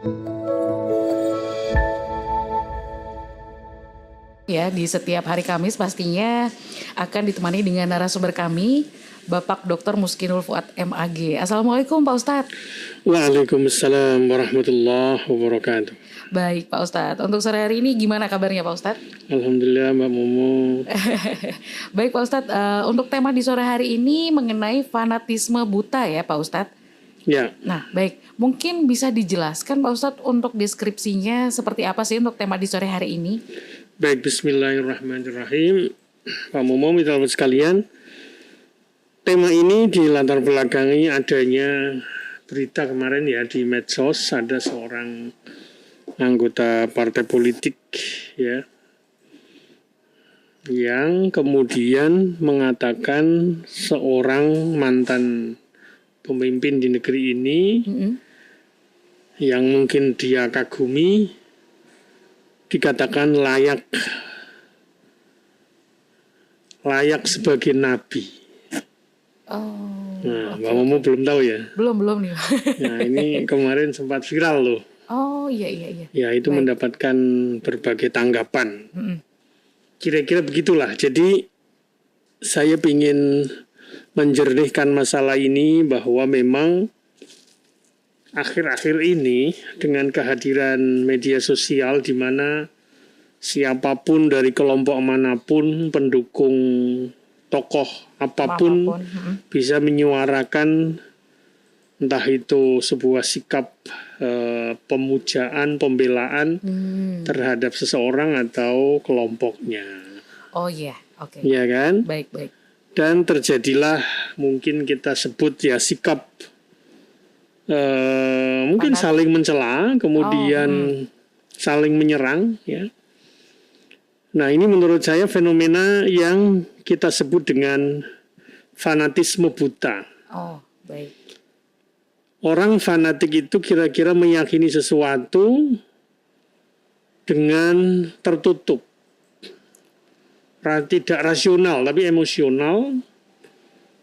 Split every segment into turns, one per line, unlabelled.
Ya, di setiap hari Kamis pastinya akan ditemani dengan narasumber kami, Bapak Dr. Muskinul Fuad MAG. Assalamualaikum Pak Ustadz.
Waalaikumsalam warahmatullahi wabarakatuh.
Baik Pak Ustadz, untuk sore hari ini gimana kabarnya Pak Ustadz?
Alhamdulillah Mbak Momo.
Baik Pak Ustadz, untuk tema di sore hari ini mengenai fanatisme buta ya Pak Ustadz.
Ya.
Nah baik, mungkin bisa dijelaskan Pak Ustadz untuk deskripsinya seperti apa sih untuk tema di sore hari ini?
Baik, bismillahirrahmanirrahim. Pak Momo, mitra sekalian, tema ini dilatar belakangi adanya berita kemarin ya di medsos, ada seorang anggota partai politik ya yang kemudian mengatakan seorang mantan pemimpin di negeri ini yang mungkin dia kagumi dikatakan layak sebagai nabi. Nah, Mbak Momo belum tahu ya?
Belum nih.
Nah, ini kemarin sempat viral loh.
Oh iya.
Ya, itu mendapatkan berbagai tanggapan. Kira-kira begitulah. Jadi saya ingin menjernihkan masalah ini bahwa memang akhir-akhir ini dengan kehadiran media sosial di mana siapapun dari kelompok manapun, pendukung tokoh apapun bisa menyuarakan entah itu sebuah sikap pemujaan, pembelaan terhadap seseorang atau kelompoknya.
Oh iya, oke.
Iya kan?
Baik.
Dan terjadilah mungkin kita sebut ya sikap mungkin saling mencela, kemudian saling menyerang ya. Nah, ini menurut saya fenomena yang kita sebut dengan fanatisme buta.
Oh, baik.
Orang fanatik itu kira-kira meyakini sesuatu dengan tertutup. Tidak rasional, tapi emosional.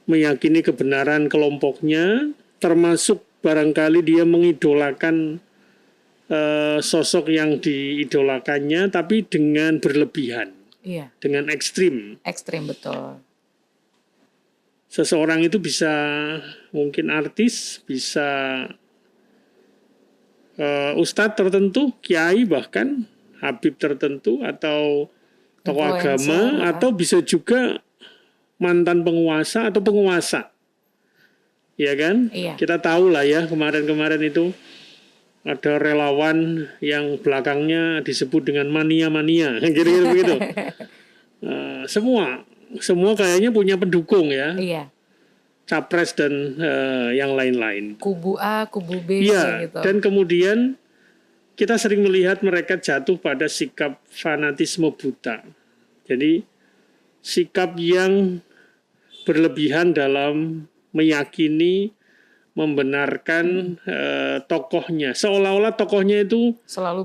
Meyakini kebenaran kelompoknya, termasuk barangkali dia mengidolakan sosok yang diidolakannya, tapi dengan berlebihan, dengan ekstrim.
Ekstrim, betul.
Seseorang itu bisa mungkin artis, bisa ustadz tertentu, kiai bahkan, habib tertentu, atau tokoh agama, atau bisa juga mantan penguasa atau penguasa. Ya kan?
Iya.
Kita tahu lah ya, kemarin-kemarin itu ada relawan yang belakangnya disebut dengan mania-mania, kira-kira begitu. Semua kayaknya punya pendukung ya.
Iya.
Capres dan yang lain-lain.
Kubu A, kubu B.
Iya.
Gitu.
Dan kemudian kita sering melihat mereka jatuh pada sikap fanatisme buta. Jadi sikap yang berlebihan dalam meyakini, membenarkan tokohnya, seolah-olah tokohnya itu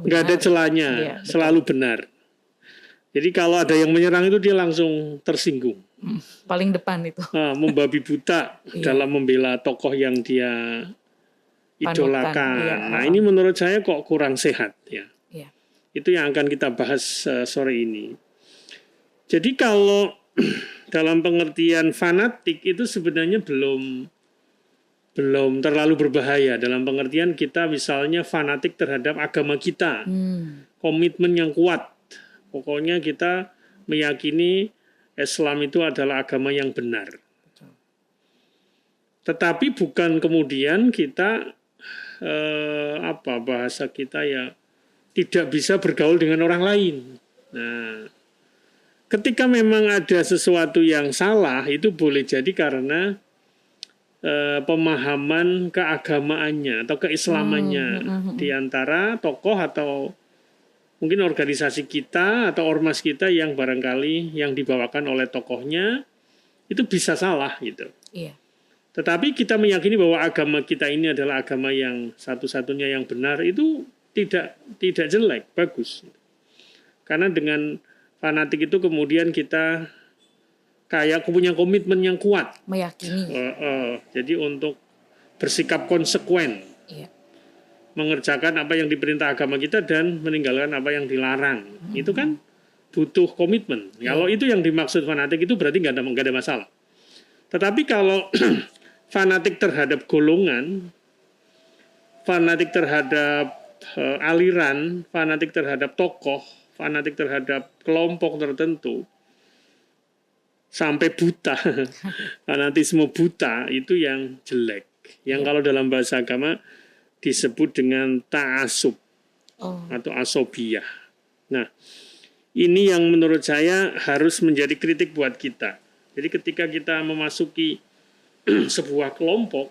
nggak ada celahnya, selalu benar. Jadi kalau ada yang menyerang itu dia langsung tersinggung.
Paling depan itu.
Membabi buta dalam membela tokoh yang dia idolakan. Nah, ini menurut saya kok kurang sehat ya. Itu yang akan kita bahas sore ini. Jadi kalau dalam pengertian fanatik itu sebenarnya belum terlalu berbahaya, dalam pengertian kita misalnya fanatik terhadap agama kita, komitmen yang kuat, pokoknya kita meyakini Islam itu adalah agama yang benar. Tetapi bukan kemudian kita bahasa kita ya tidak bisa bergaul dengan orang lain. Nah, ketika memang ada sesuatu yang salah, itu boleh jadi karena pemahaman keagamaannya atau keislamannya di antara tokoh atau mungkin organisasi kita atau ormas kita yang barangkali yang dibawakan oleh tokohnya itu bisa salah gitu.
Iya.
Tetapi kita meyakini bahwa agama kita ini adalah agama yang satu-satunya yang benar, itu tidak jelek, bagus. Karena dengan fanatik itu kemudian kita kayak punya komitmen yang kuat.
Meyakini.
Jadi untuk bersikap konsekuen.
Iya.
mengerjakan apa yang diperintah agama kita dan meninggalkan apa yang dilarang. Itu kan butuh komitmen. Kalau itu yang dimaksud fanatik itu berarti nggak ada masalah. Tetapi kalau fanatik terhadap golongan, fanatik terhadap aliran, fanatik terhadap tokoh, fanatik terhadap kelompok tertentu, sampai buta, fanatisme buta itu yang jelek. Yang kalau dalam bahasa agama disebut dengan ta'asub atau asobiyah. Nah, ini yang menurut saya harus menjadi kritik buat kita. Jadi ketika kita memasuki sebuah kelompok,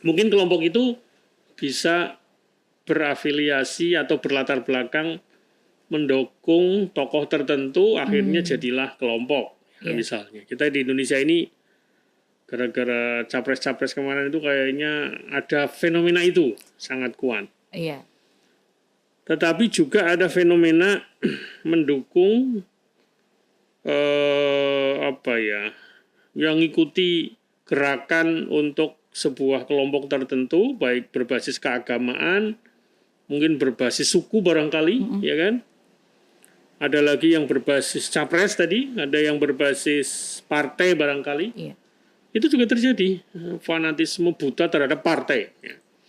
mungkin kelompok itu bisa berafiliasi atau berlatar belakang mendukung tokoh tertentu, akhirnya jadilah kelompok. Misalnya, kita di Indonesia ini gara-gara capres-capres kemarin itu kayaknya ada fenomena itu sangat kuat.
Iya.
Tetapi juga ada fenomena mendukung yang ikuti gerakan untuk sebuah kelompok tertentu, baik berbasis keagamaan, mungkin berbasis suku barangkali, ya kan? Ada lagi yang berbasis capres tadi, ada yang berbasis partai barangkali. Iya. Itu juga terjadi, fanatisme buta terhadap partai.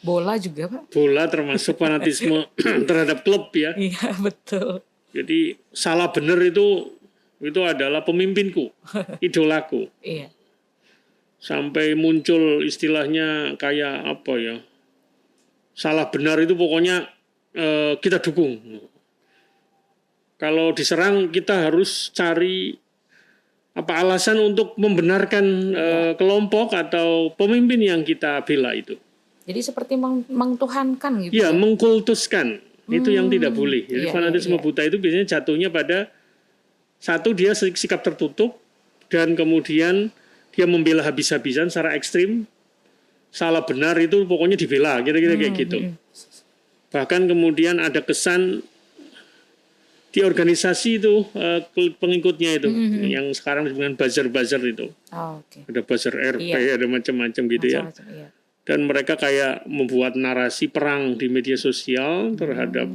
Bola juga, Pak.
Bola termasuk fanatisme terhadap klub ya.
Iya, betul.
Jadi salah benar itu adalah pemimpinku, idolaku.
Iya.
Sampai muncul istilahnya kayak apa ya, salah benar itu pokoknya kita dukung. Kalau diserang kita harus cari alasan untuk membenarkan kelompok atau pemimpin yang kita bela itu.
Jadi seperti mengtuhankan gitu.
Iya, mengkultuskan. Itu yang tidak boleh. Jadi fanatisme buta itu biasanya jatuhnya pada satu, dia sikap tertutup, dan kemudian dia membela habis-habisan secara ekstrim. Salah benar itu pokoknya dibela, kira-kira kayak gitu. Bahkan kemudian ada kesan di organisasi itu pengikutnya itu yang sekarang disebut buzzer itu. Ada buzzer RP, ada macam-macam gitu ya. Iya. Dan mereka kayak membuat narasi perang di media sosial terhadap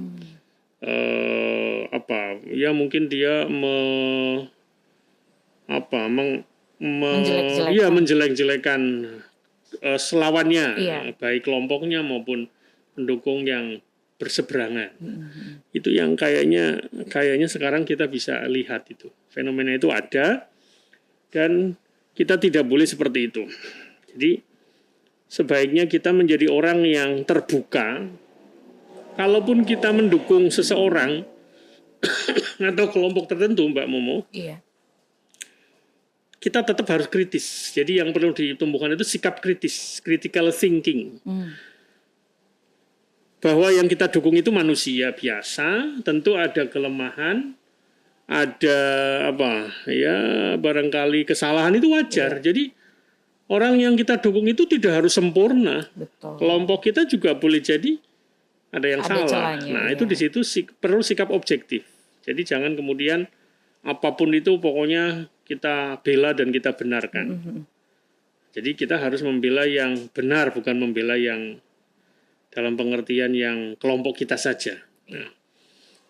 mungkin dia menjelek-jelekan selawannya, baik kelompoknya maupun pendukung yang berseberangan. Itu yang kayaknya sekarang kita bisa lihat itu. Fenomena itu ada dan kita tidak boleh seperti itu. Jadi sebaiknya kita menjadi orang yang terbuka. Kalaupun kita mendukung seseorang atau kelompok tertentu, Mbak Momo, kita tetap harus kritis. Jadi yang perlu ditumbuhkan itu sikap kritis, critical thinking. Bahwa yang kita dukung itu manusia biasa, tentu ada kelemahan, ada barangkali kesalahan, itu wajar. Jadi orang yang kita dukung itu tidak harus sempurna. Betul. Kelompok kita juga boleh jadi ada yang salah. Celahnya, nah, itu di situ perlu sikap objektif. Jadi jangan kemudian apapun itu pokoknya kita bela dan kita benarkan. Jadi kita harus membela yang benar, bukan membela yang dalam pengertian yang kelompok kita saja. Nah,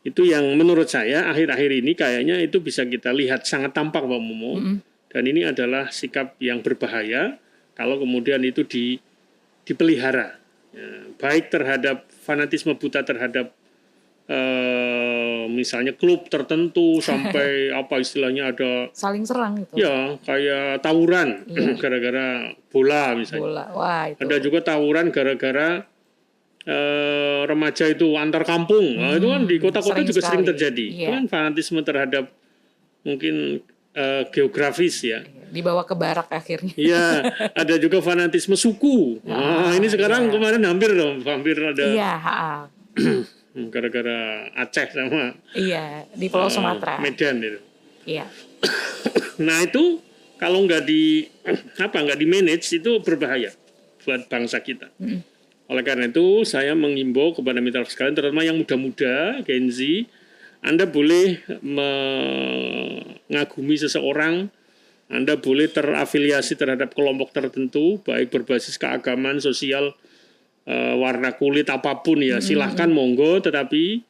itu yang menurut saya akhir-akhir ini kayaknya itu bisa kita lihat sangat tampak, Pak Momo. Dan ini adalah sikap yang berbahaya kalau kemudian itu dipelihara. Ya, baik terhadap fanatisme buta terhadap misalnya klub tertentu sampai istilahnya ada
saling serang gitu.
Ya, kayak tawuran gara-gara bola misalnya. Bola. Wah, itu. Ada juga tawuran gara-gara remaja itu antar kampung. Nah, itu kan di kota-kota juga sering terjadi. Itu kan fanatisme terhadap mungkin geografis ya.
Dibawa ke barak akhirnya.
Iya, ada juga fanatisme suku. Nah, ini sekarang kemarin hampir ada. Iya, gara-gara Aceh sama
di Pulau Sumatera.
Medan itu.
Iya.
Nah, itu kalau nggak di manage itu berbahaya buat bangsa kita. Oleh karena itu saya mengimbau kepada mitra sekalian, terutama yang muda-muda, Gen Z, Anda boleh mengagumi seseorang, Anda boleh terafiliasi terhadap kelompok tertentu, baik berbasis keagamaan, sosial, warna kulit apapun ya, silahkan monggo, tetapi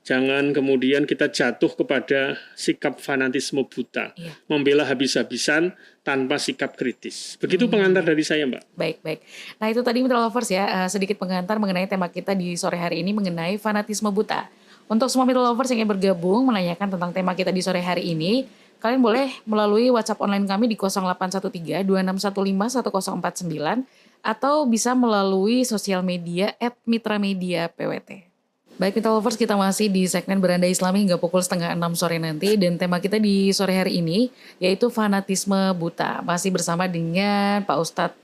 jangan kemudian kita jatuh kepada sikap fanatisme buta, membela habis-habisan tanpa sikap kritis. Begitu pengantar dari saya, Mbak.
Baik. Nah itu tadi Mitra Lovers ya, sedikit pengantar mengenai tema kita di sore hari ini mengenai fanatisme buta. Untuk semua Mitra Lovers yang ingin bergabung menanyakan tentang tema kita di sore hari ini, kalian boleh melalui WhatsApp online kami di 0813 2615 1049 atau bisa melalui sosial media @mitramedia_pwt. Baik Mitra Lovers, kita masih di segmen Beranda Islami hingga pukul 5:30 sore nanti, dan tema kita di sore hari ini yaitu fanatisme buta. Masih bersama dengan Pak Ustadz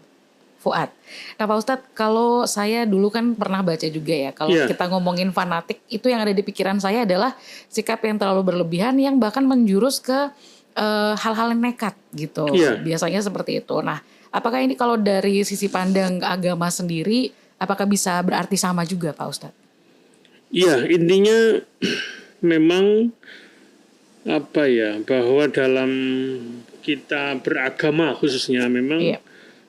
Fuad. Nah Pak Ustadz, kalau saya dulu kan pernah baca juga ya, kalau kita ngomongin fanatik, itu yang ada di pikiran saya adalah sikap yang terlalu berlebihan yang bahkan menjurus ke hal-hal yang nekat gitu. Biasanya seperti itu. Nah, apakah ini kalau dari sisi pandang agama sendiri, apakah bisa berarti sama juga Pak Ustadz?
Iya, intinya memang bahwa dalam kita beragama khususnya memang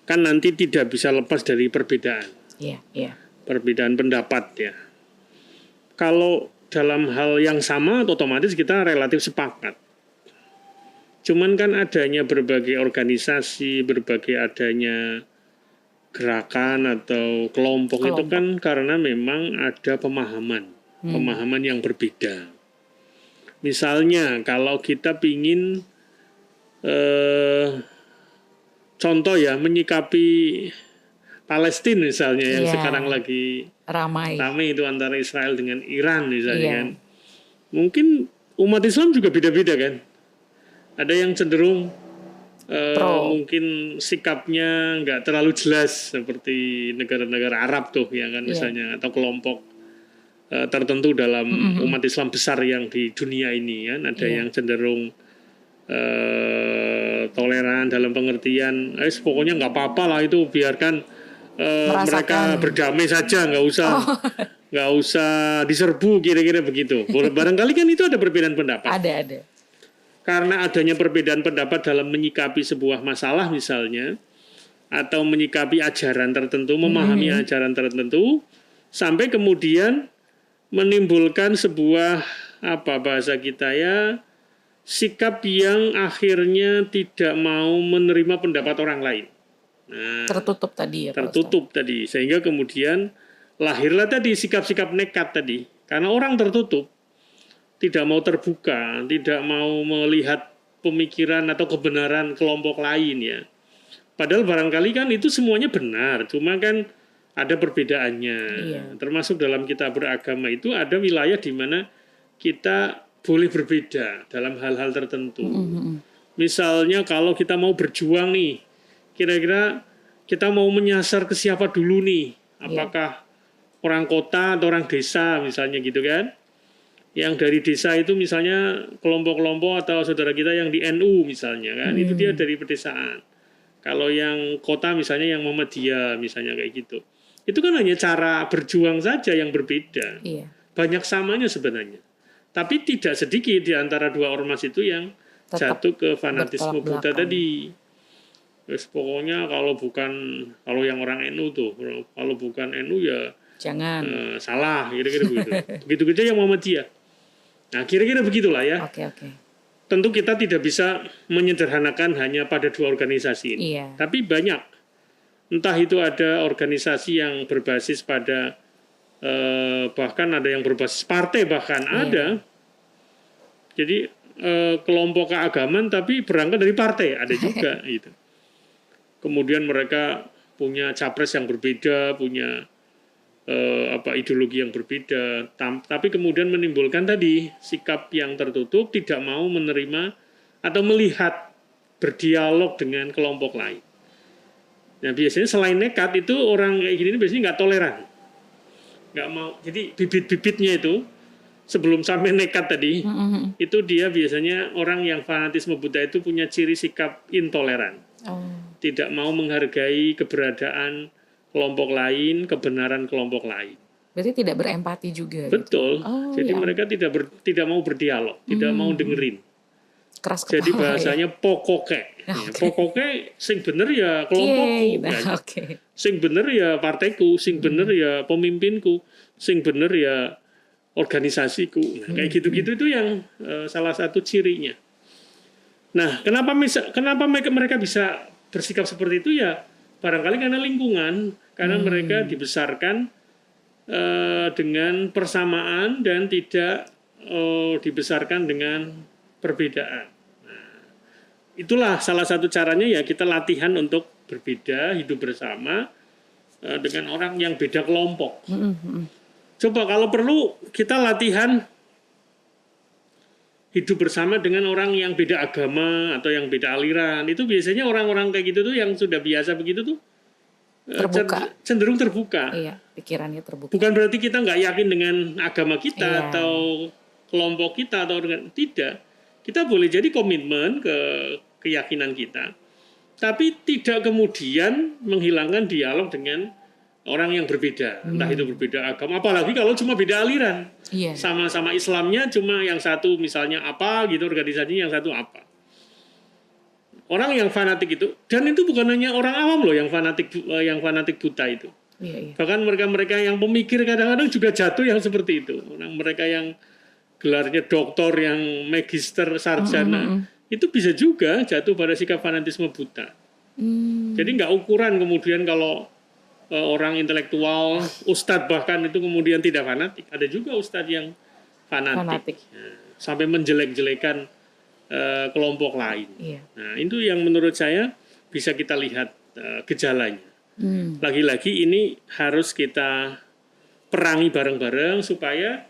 kan nanti tidak bisa lepas dari perbedaan. Perbedaan pendapat ya. Kalau dalam hal yang sama otomatis kita relatif sepakat. Cuman kan adanya berbagai organisasi, berbagai adanya gerakan atau kelompok itu kan karena memang ada pemahaman yang berbeda. Misalnya kalau kita pingin contoh ya, menyikapi Palestina misalnya yang sekarang lagi ramai itu antara Israel dengan Iran misalnya kan, mungkin umat Islam juga beda-beda kan. Ada yang cenderung mungkin sikapnya nggak terlalu jelas seperti negara-negara Arab tuh ya kan misalnya, atau kelompok tertentu dalam umat Islam besar yang di dunia ini kan, ada yang cenderung toleran dalam pengertian pokoknya nggak apa-apa lah itu, biarkan mereka berdamai saja, nggak usah diserbu, kira-kira begitu. Barangkali kan itu ada perbedaan pendapat.
Ada.
Karena adanya perbedaan pendapat dalam menyikapi sebuah masalah misalnya, atau menyikapi ajaran tertentu, memahami ajaran tertentu, sampai kemudian menimbulkan sebuah bahasa kita ya, sikap yang akhirnya tidak mau menerima pendapat orang lain. Nah,
tertutup tadi ya.
Tertutup tadi, sehingga kemudian lahirlah tadi sikap-sikap nekat tadi, karena orang tertutup. Tidak mau terbuka, tidak mau melihat pemikiran atau kebenaran kelompok lain ya. Padahal barangkali kan itu semuanya benar, cuma kan ada perbedaannya. Termasuk dalam kita beragama itu ada wilayah di mana kita boleh berbeda dalam hal-hal tertentu. Misalnya kalau kita mau berjuang nih, kira-kira kita mau menyasar ke siapa dulu nih? Apakah orang kota atau orang desa misalnya gitu kan? Yang dari desa itu misalnya kelompok-kelompok atau saudara kita yang di NU misalnya kan, itu dia dari pedesaan. Kalau yang kota misalnya yang Muhammadiyah misalnya kayak gitu. Itu kan hanya cara berjuang saja yang berbeda. Banyak samanya sebenarnya. Tapi tidak sedikit di antara dua ormas itu yang jatuh ke fanatisme buta tadi. Terus pokoknya kalau yang orang NU tuh, kalau bukan NU ya jangan salah, kira-kira begitu. Begitu-begitu yang Muhammadiyah. Nah, kira-kira begitulah ya.
Oke.
Tentu kita tidak bisa menyederhanakan hanya pada dua organisasi ini. Tapi banyak. Entah itu ada organisasi yang berbasis pada bahkan ada yang berbasis partai bahkan ada. Jadi kelompok keagamaan tapi berangkat dari partai ada juga gitu. Kemudian mereka punya capres yang berbeda, punya ideologi yang berbeda, tapi kemudian menimbulkan tadi sikap yang tertutup, tidak mau menerima atau melihat berdialog dengan kelompok lain. Nah biasanya selain nekat itu orang kayak gini biasanya nggak toleran, nggak mau. Jadi bibit-bibitnya itu sebelum sampai nekat tadi, itu dia biasanya orang yang fanatisme buta itu punya ciri sikap intoleran, tidak mau menghargai keberadaan kelompok lain, kebenaran kelompok lain.
Berarti tidak berempati juga.
Betul. Gitu. Jadi mereka tidak mau berdialog, tidak mau dengerin.
Keras
Jadi
kepala ya.
bahasanya pokoke. Ya, pokoke sing bener ya kelompokku.
Nah,
Sing bener ya partaiku, sing bener ya pemimpinku, sing bener ya organisasiku. Nah, kayak gitu-gitu itu yang salah satu cirinya. Nah, kenapa mereka bisa bersikap seperti itu ya? Barangkali karena lingkungan, karena mereka dibesarkan dengan persamaan dan tidak dibesarkan dengan perbedaan. Nah, itulah salah satu caranya ya kita latihan untuk berbeda, hidup bersama dengan orang yang beda kelompok. Coba kalau perlu kita latihan hidup bersama dengan orang yang beda agama atau yang beda aliran. Itu biasanya orang-orang kayak gitu tuh yang sudah biasa begitu tuh
terbuka.
Cenderung terbuka.
Iya, pikirannya terbuka.
Bukan berarti kita nggak yakin dengan agama kita atau kelompok kita atau dengan tidak. Kita boleh jadi komitmen ke keyakinan kita, tapi tidak kemudian menghilangkan dialog dengan orang yang berbeda, entah itu berbeda agama, apalagi kalau cuma beda aliran. Sama-sama Islamnya, cuma yang satu misalnya apa gitu organisasinya, yang satu apa. Orang yang fanatik itu, dan itu bukan hanya orang awam loh yang fanatik buta itu. Bahkan mereka-mereka yang pemikir kadang-kadang juga jatuh yang seperti itu. Orang mereka yang gelarnya doktor, yang magister, sarjana, itu bisa juga jatuh pada sikap fanatisme buta. Jadi nggak ukuran kemudian kalau orang intelektual, ustadz bahkan itu kemudian tidak fanatik. Ada juga ustadz yang fanatik. Sampai menjelek-jelekan kelompok lain. Nah, itu yang menurut saya bisa kita lihat gejalanya. Lagi-lagi ini harus kita perangi bareng-bareng supaya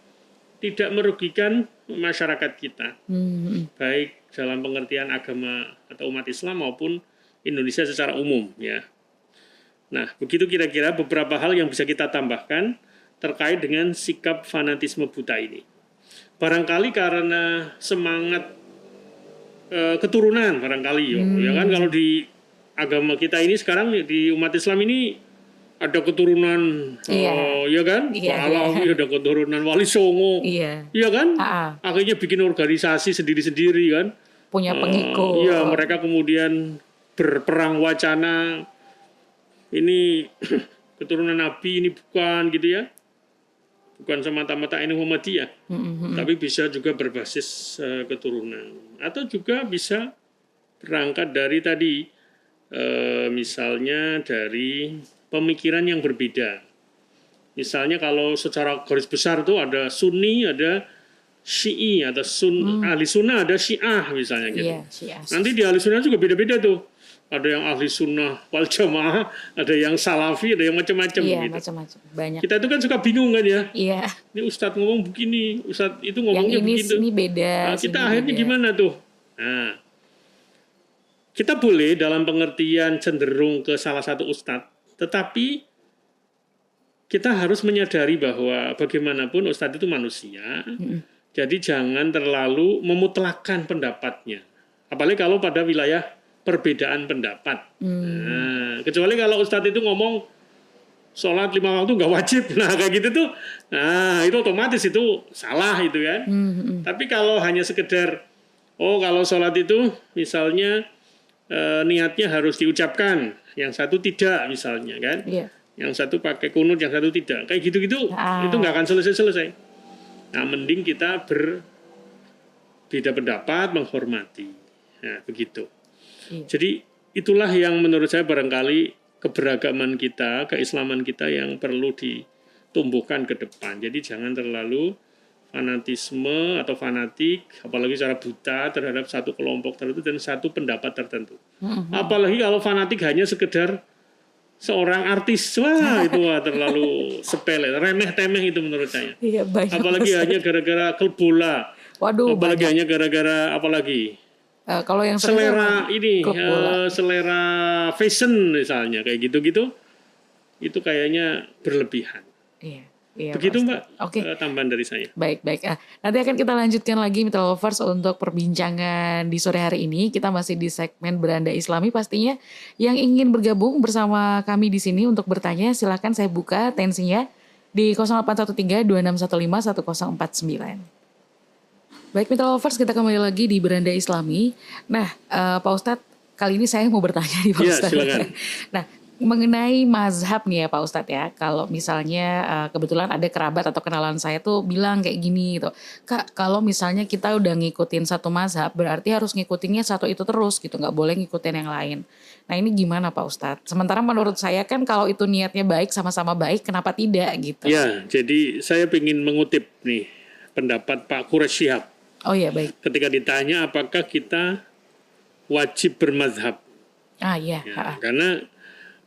tidak merugikan masyarakat kita, baik dalam pengertian agama atau umat Islam maupun Indonesia secara umum, ya. Nah, begitu kira-kira beberapa hal yang bisa kita tambahkan terkait dengan sikap fanatisme buta ini. Barangkali karena semangat keturunan, barangkali, ya kan, kalau di agama kita ini sekarang di umat Islam ini ada keturunan, ya kan, Alawi, ada keturunan Wali Songo, ya kan, akhirnya bikin organisasi sendiri-sendiri kan,
punya pengikut.
Iya, mereka kemudian berperang wacana, ini keturunan Nabi, ini bukan gitu ya, bukan semata-mata ini Muhammadiyah, tapi bisa juga berbasis keturunan, atau juga bisa berangkat dari tadi, misalnya dari pemikiran yang berbeda. Misalnya kalau secara garis besar tuh ada Sunni, ada Syi'i, ada ahli sunnah, ada Syiah misalnya gitu. Nanti di ahli sunnah juga beda-beda tuh. Ada yang ahli sunnah wal jamaah, ada yang salafi, ada yang macam-macam gitu.
Macam-macam. Banyak.
Kita itu kan suka bingung kan ya.
Ini
ustadz ngomong begini, ustadz itu ngomongnya begitu.
Yang ini beda.
Nah, kita akhirnya gimana tuh? Nah, kita boleh dalam pengertian cenderung ke salah satu ustadz, tetapi kita harus menyadari bahwa bagaimanapun ustadz itu manusia, jadi jangan terlalu memutlakkan pendapatnya. Apalagi kalau pada wilayah perbedaan pendapat. Nah, kecuali kalau ustadz itu ngomong sholat 5 waktu nggak wajib, nah kayak gitu tuh, nah itu otomatis itu salah itu kan. Tapi kalau hanya sekedar, kalau sholat itu misalnya niatnya harus diucapkan, yang satu tidak misalnya kan, yang satu pakai kunut, yang satu tidak, kayak gitu-gitu itu nggak akan selesai-selesai. Nah, mending kita berbeda pendapat, menghormati, nah begitu. Jadi itulah yang menurut saya barangkali keberagaman kita, keislaman kita yang perlu ditumbuhkan ke depan. Jadi jangan terlalu fanatisme atau fanatik, apalagi secara buta terhadap satu kelompok tertentu dan satu pendapat tertentu. Apalagi kalau fanatik hanya sekedar seorang artis, itu terlalu sepele, remeh-temeh itu menurut saya. Apalagi hanya gara-gara klub bola. Apalagi hanya gara-gara
kalau yang
selera ini, selera fashion misalnya, kayak gitu-gitu, itu kayaknya berlebihan. Begitu Mbak, tambahan dari saya.
Baik. Nanti akan kita lanjutkan lagi Mitra Lovers untuk perbincangan di sore hari ini. Kita masih di segmen Beranda Islami pastinya. Yang ingin bergabung bersama kami di sini untuk bertanya, silakan saya buka tensinya di 0813 2615 1049. Baik Mitra Lovers, kita kembali lagi di Beranda Islami. Nah, Pak Ustadz, kali ini saya mau bertanya nih Pak
Ya,
Ustadz.
silakan.
Nah, mengenai mazhab nih ya Pak Ustadz ya, kalau misalnya kebetulan ada kerabat atau kenalan saya tuh bilang kayak gini gitu, Kak, kalau misalnya kita udah ngikutin satu mazhab, berarti harus ngikutinnya satu itu terus gitu, nggak boleh ngikutin yang lain. Nah ini gimana Pak Ustadz? Sementara menurut saya kan kalau itu niatnya baik, sama-sama baik, kenapa tidak gitu?
Ya, jadi saya ingin mengutip nih pendapat Pak Quraish Shihab.
Oh iya baik.
Ketika ditanya apakah kita wajib bermazhab.
Iya.
Ya, karena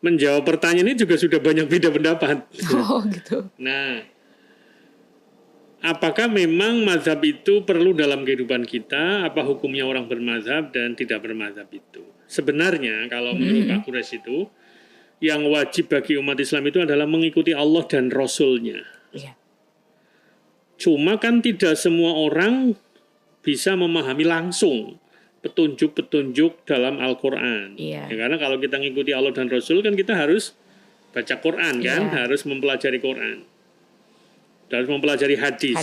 menjawab pertanyaan ini juga sudah banyak beda pendapat.
Oh gitu.
Nah, apakah memang mazhab itu perlu dalam kehidupan kita? Apa hukumnya orang bermazhab dan tidak bermazhab itu? Sebenarnya kalau menurut Pak Quraish itu, yang wajib bagi umat Islam itu adalah mengikuti Allah dan Rasul-Nya.
Iya.
Cuma kan tidak semua orang bisa memahami langsung petunjuk-petunjuk dalam Al-Quran.
Iya.
Ya, karena kalau kita mengikuti Allah dan Rasul kan kita harus baca Quran kan,
Iya.
harus mempelajari Quran, harus mempelajari hadis.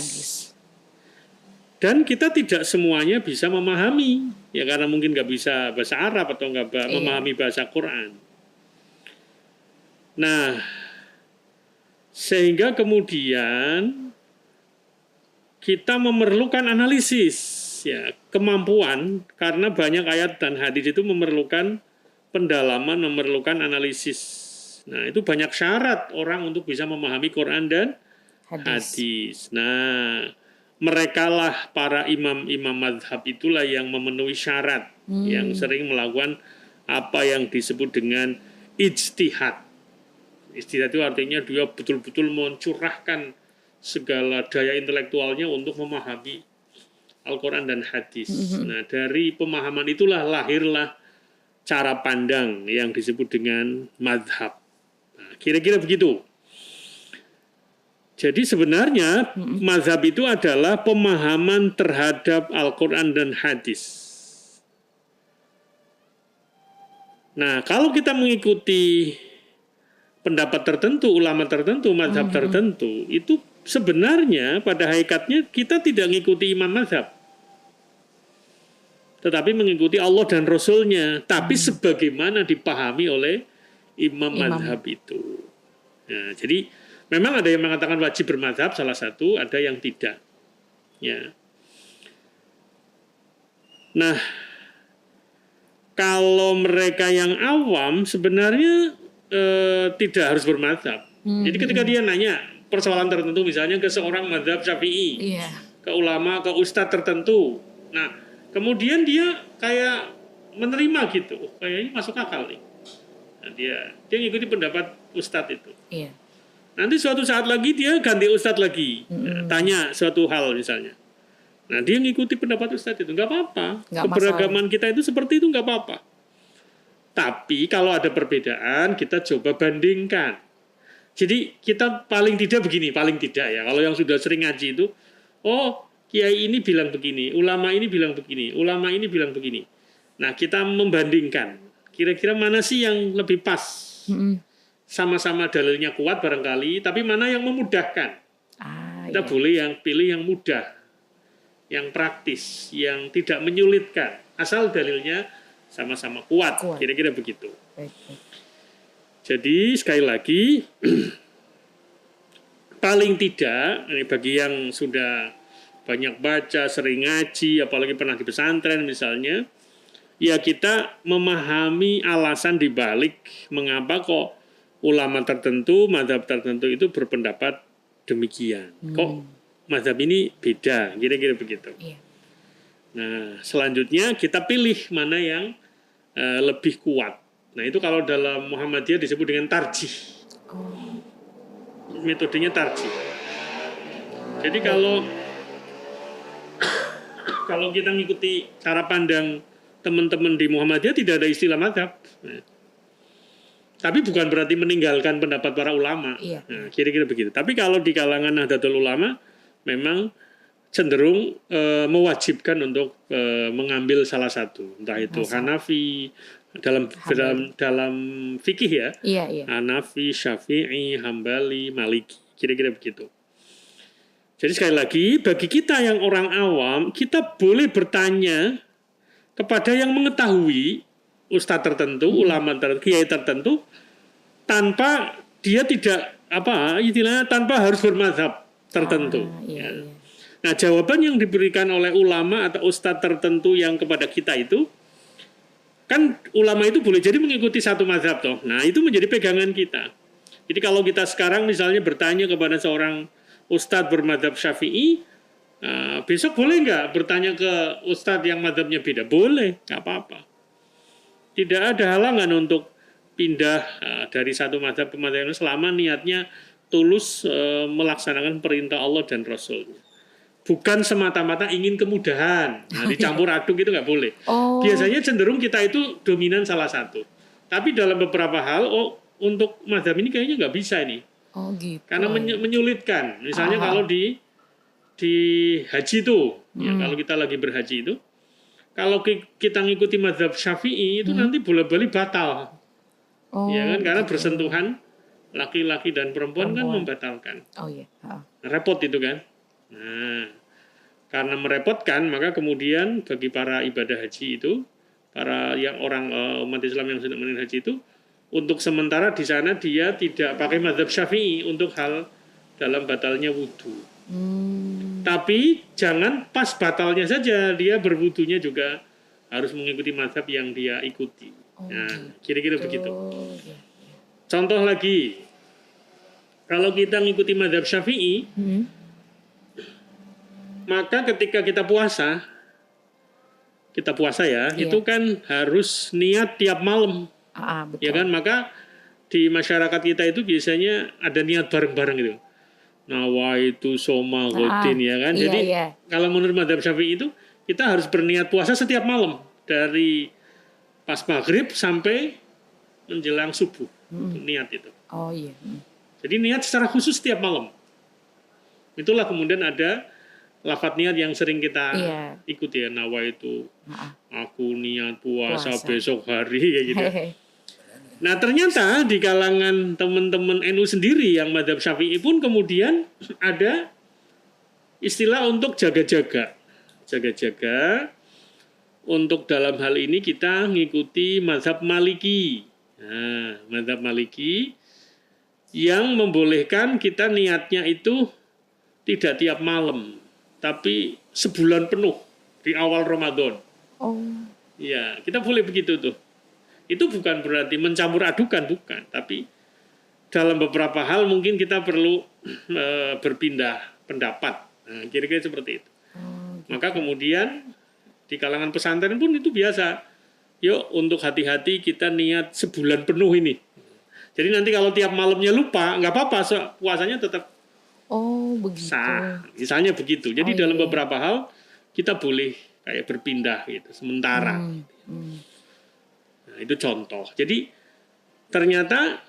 Dan kita tidak semuanya bisa memahami, ya karena mungkin nggak bisa bahasa Arab atau nggak memahami bahasa Quran. Nah, sehingga kemudian kita memerlukan analisis, ya kemampuan, karena banyak ayat dan hadis itu memerlukan pendalaman, memerlukan analisis. Nah, itu banyak syarat orang untuk bisa memahami Quran dan hadis. Nah, merekalah para imam-imam mazhab itulah yang memenuhi syarat, yang sering melakukan apa yang disebut dengan ijtihad. Ijtihad itu artinya dia betul-betul mencurahkan segala daya intelektualnya untuk memahami Al-Quran dan hadis. Nah, dari pemahaman itulah lahirlah cara pandang yang disebut dengan mazhab. Nah, kira-kira begitu. Jadi sebenarnya mazhab itu adalah pemahaman terhadap Al-Quran dan hadis. Nah, kalau kita mengikuti pendapat tertentu, ulama tertentu, mazhab tertentu, itu sebenarnya pada hakikatnya kita tidak mengikuti imam mazhab, tetapi mengikuti Allah dan Rasul-Nya, tapi sebagaimana dipahami oleh imam mazhab itu. Nah, jadi memang ada yang mengatakan wajib bermazhab, salah satu, ada yang tidak. Ya. Nah, kalau mereka yang awam sebenarnya tidak harus bermazhab. Jadi ketika dia nanya persoalan tertentu, misalnya ke seorang mazhab Syafi'i, ke ulama, ke ustadz tertentu, nah kemudian dia kayak menerima gitu, kayaknya masuk akal nih. Nah, dia ngikuti pendapat ustadz itu.
Iya.
Nanti suatu saat lagi dia ganti ustadz lagi, tanya suatu hal misalnya. Nah, dia ngikuti pendapat ustadz itu, nggak apa-apa. Keberagaman kita itu seperti itu, nggak apa-apa. Tapi kalau ada perbedaan, kita coba bandingkan. Jadi kita paling tidak begini, paling tidak ya. Kalau yang sudah sering ngaji itu, oh kiai ini bilang begini, ulama ini bilang begini, ulama ini bilang begini. Nah, kita membandingkan. Kira-kira mana sih yang lebih pas? Sama-sama dalilnya kuat barangkali, tapi mana yang memudahkan? Kita boleh yang pilih yang mudah, yang praktis, yang tidak menyulitkan. Asal dalilnya sama-sama kuat. Kira-kira begitu. Jadi sekali lagi, paling tidak, ini bagi yang sudah banyak baca, sering ngaji, apalagi pernah di pesantren misalnya, ya kita memahami alasan dibalik mengapa kok ulama tertentu, mazhab tertentu itu berpendapat demikian. Kok mazhab ini beda, kira-kira begitu. Nah, selanjutnya kita pilih mana yang lebih kuat. Nah, itu kalau dalam Muhammadiyah disebut dengan tarjih. Metodenya tarjih. Jadi kalau kita mengikuti cara pandang teman-teman di Muhammadiyah tidak ada istilah mazhab. Nah, tapi bukan berarti meninggalkan pendapat para ulama. Nah, kira-kira begitu. Tapi kalau di kalangan Nahdlatul Ulama memang cenderung mewajibkan untuk mengambil salah satu, entah itu Hanafi dalam fikih ya, Hanafi, Syafi'i, Hambali, Maliki, kira-kira begitu. Jadi sekali lagi, bagi kita yang orang awam, kita boleh bertanya kepada yang mengetahui, ustadz tertentu, ulama tertentu, kiai tertentu, tanpa dia tidak istilahnya tanpa harus bermadzhab tertentu.
Iya.
Nah, jawaban yang diberikan oleh ulama atau ustadz tertentu yang kepada kita itu, kan ulama itu boleh jadi mengikuti satu mazhab toh. Nah, itu menjadi pegangan kita. Jadi kalau kita sekarang misalnya bertanya kepada seorang ustadz bermadzhab Syafi'i, besok boleh nggak bertanya ke ustadz yang mazhabnya beda? Boleh, nggak apa-apa. Tidak ada halangan untuk pindah dari satu mazhab ke mazhab lain selama niatnya tulus melaksanakan perintah Allah dan Rasul-Nya. Bukan semata-mata ingin kemudahan. Nah, dicampur aduk itu nggak boleh. Biasanya cenderung kita itu dominan salah satu. Tapi dalam beberapa hal, untuk mazhab ini kayaknya nggak bisa ini.
Gitu.
Karena menyulitkan. Misalnya kalau di haji itu, ya, kalau kita lagi berhaji itu, kalau kita ngikuti mazhab Syafi'i itu nanti bolak-balik batal. Ya kan, karena bersentuhan laki-laki dan perempuan kan membatalkan. Repot itu kan. Nah, karena merepotkan, maka kemudian bagi para ibadah haji itu, para yang orang umat Islam yang sedang menunaikan haji itu, untuk sementara di sana dia tidak pakai mazhab Syafi'i untuk hal dalam batalnya wudhu. Tapi jangan pas batalnya saja, dia berwudhunya juga harus mengikuti mazhab yang dia ikuti. Nah, kira-kira begitu. Contoh lagi, kalau kita mengikuti mazhab Syafi'i, maka ketika kita puasa ya, itu kan harus niat tiap malam.
Betul.
Ya kan, maka di masyarakat kita itu biasanya ada niat bareng-bareng gitu. Nawaitu soma ghadin, ya kan. Jadi kalau menurut mazhab Syafi'i itu kita harus berniat puasa setiap malam dari pas maghrib sampai menjelang subuh. Niat itu. Jadi niat secara khusus setiap malam. Itulah kemudian ada lafadz niat yang sering kita ikuti ya, nawaitu aku niat puasa besok hari kayak gitu. Nah, ternyata di kalangan teman-teman NU sendiri yang mazhab Syafi'i pun kemudian ada istilah untuk jaga-jaga. Jaga-jaga untuk dalam hal ini kita mengikuti mazhab Maliki. Nah, mazhab Maliki yang membolehkan kita niatnya itu tidak tiap malam, tapi sebulan penuh di awal Ramadan. Ya, kita boleh begitu tuh. Itu bukan berarti mencampur adukan, bukan. Tapi dalam beberapa hal mungkin kita perlu berpindah pendapat. Nah, kira-kira seperti itu. Maka kemudian di kalangan pesantren pun itu biasa. Yuk untuk hati-hati kita niat sebulan penuh ini. Jadi nanti kalau tiap malamnya lupa, nggak apa-apa, puasanya tetap sah. Misalnya begitu. Jadi dalam beberapa hal kita boleh kayak berpindah gitu sementara. Nah, itu contoh. Jadi ternyata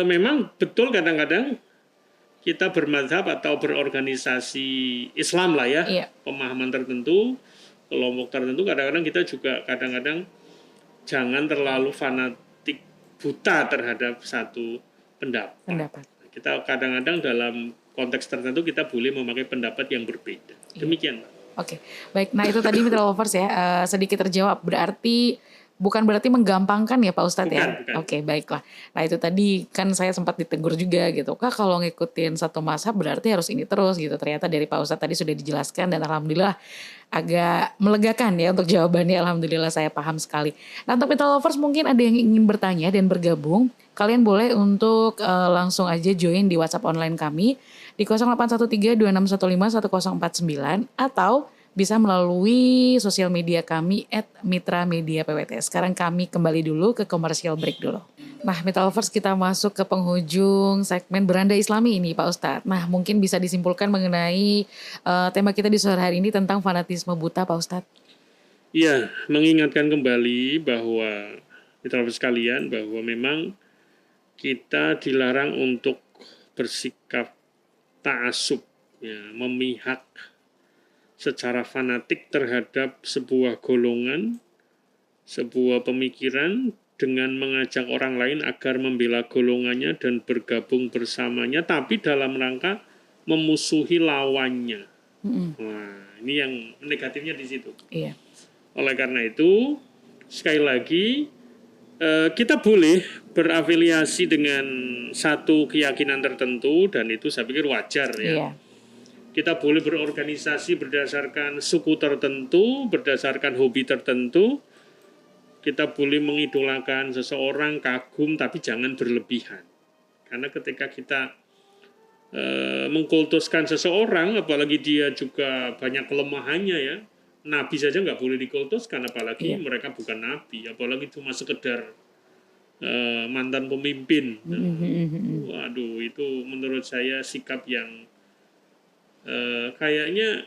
memang betul kadang-kadang kita bermadzhab atau berorganisasi Islam lah ya, pemahaman tertentu, kelompok tertentu, kadang-kadang kita juga kadang-kadang jangan terlalu fanatik buta terhadap satu pendapat. Kita kadang-kadang dalam konteks tertentu kita boleh memakai pendapat yang berbeda. Demikian.
Oke, baik. Nah itu tadi Mitra Lovers ya, sedikit terjawab. Bukan berarti menggampangkan ya Pak Ustadz ya?
Bukan.
Oke, baiklah. Nah itu tadi kan saya sempat ditegur juga gitu. Kak kalau ngikutin satu mazhab berarti harus ini terus gitu. Ternyata dari Pak Ustadz tadi sudah dijelaskan dan alhamdulillah agak melegakan ya untuk jawabannya. Alhamdulillah saya paham sekali. Nah untuk Mitra Lovers mungkin ada yang ingin bertanya dan bergabung. Kalian boleh untuk langsung aja join di WhatsApp online kami di 081326151049 atau bisa melalui sosial media kami @mitra_media_pwt. Sekarang kami kembali dulu ke commercial break dulu. Nah, Mitra Lovers kita masuk ke penghujung segmen Beranda Islami ini Pak Ustadz. Nah, mungkin bisa disimpulkan mengenai tema kita di sore hari ini tentang fanatisme buta Pak Ustadz.
Iya, mengingatkan kembali bahwa Mitra Lovers sekalian bahwa memang kita dilarang untuk bersikap ta'assub, ya, memihak secara fanatik terhadap sebuah golongan, sebuah pemikiran dengan mengajak orang lain agar membela golongannya dan bergabung bersamanya, tapi dalam rangka memusuhi lawannya.
Mm-mm.
Nah, ini yang negatifnya di situ.
Iya.
Oleh karena itu, sekali lagi, kita boleh berafiliasi dengan satu keyakinan tertentu, dan itu saya pikir wajar ya.
Iya.
Kita boleh berorganisasi berdasarkan suku tertentu, berdasarkan hobi tertentu. Kita boleh mengidolakan seseorang, kagum, tapi jangan berlebihan. Karena ketika kita mengkultuskan seseorang, apalagi dia juga banyak kelemahannya ya, nabi saja nggak boleh dikultuskan, apalagi mereka bukan nabi, apalagi cuma sekedar mantan pemimpin. Waduh, itu menurut saya sikap yang kayaknya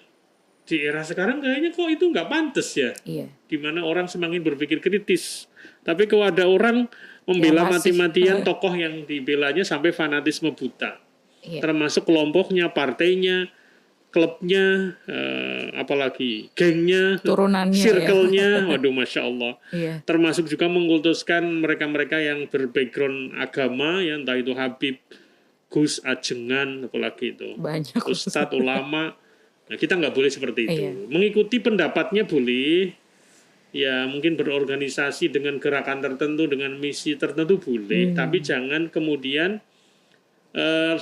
di era sekarang kayaknya kok itu nggak pantas ya.
Iya.
Dimana orang semakin berpikir kritis, tapi kalau ada orang membela mati-matian tokoh yang dibelanya sampai fanatisme buta. Iya. Termasuk kelompoknya, partainya, klubnya, apalagi gengnya,
turunannya,
circle-nya, waduh Masya Allah.
Iya.
Termasuk juga mengkultuskan mereka-mereka yang berbackground agama, ya, entah itu Habib, Gus, Ajengan, apalagi itu.
Banyak.
Ustadz, ulama. Nah, kita nggak boleh seperti itu.
Iya.
Mengikuti pendapatnya boleh, ya mungkin berorganisasi dengan gerakan tertentu, dengan misi tertentu boleh, tapi jangan kemudian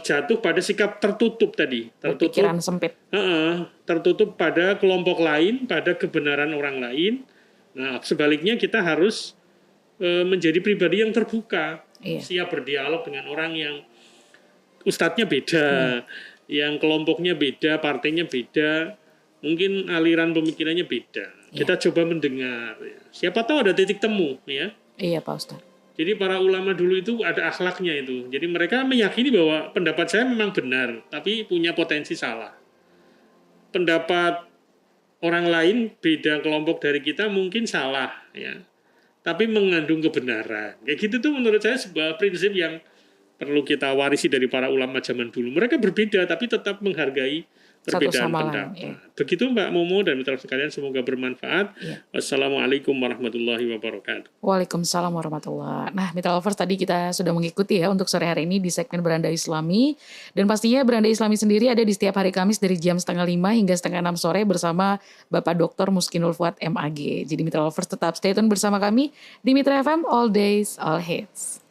jatuh pada sikap tertutup tadi,
pikiran sempit,
tertutup pada kelompok lain, pada kebenaran orang lain. Nah, sebaliknya kita harus menjadi pribadi yang terbuka, siap berdialog dengan orang yang ustadznya beda, yang kelompoknya beda, partainya beda, mungkin aliran pemikirannya beda. Kita coba mendengar, ya. Siapa tahu ada titik temu, ya.
Iya Pak Ustadz.
Jadi para ulama dulu itu ada akhlaknya itu. Jadi mereka meyakini bahwa pendapat saya memang benar, tapi punya potensi salah. Pendapat orang lain beda kelompok dari kita mungkin salah, ya. Tapi mengandung kebenaran. Kayak gitu tuh menurut saya sebuah prinsip yang perlu kita warisi dari para ulama zaman dulu. Mereka berbeda tapi tetap menghargai perbedaan pendapat. Ya. Begitu Mbak Momo dan mitra sekalian, semoga bermanfaat. Ya. Wassalamualaikum warahmatullahi wabarakatuh.
Waalaikumsalam warahmatullahi. Nah, Mitra Lovers, tadi kita sudah mengikuti ya untuk sore hari ini di segmen Beranda Islami. Dan pastinya Beranda Islami sendiri ada di setiap hari Kamis dari jam 5:30 hingga 5:30 sore bersama Bapak Dr. Muskinul Fuad MAG. Jadi Mitra Lovers tetap stay tune bersama kami di Mitra FM All Days All Hits.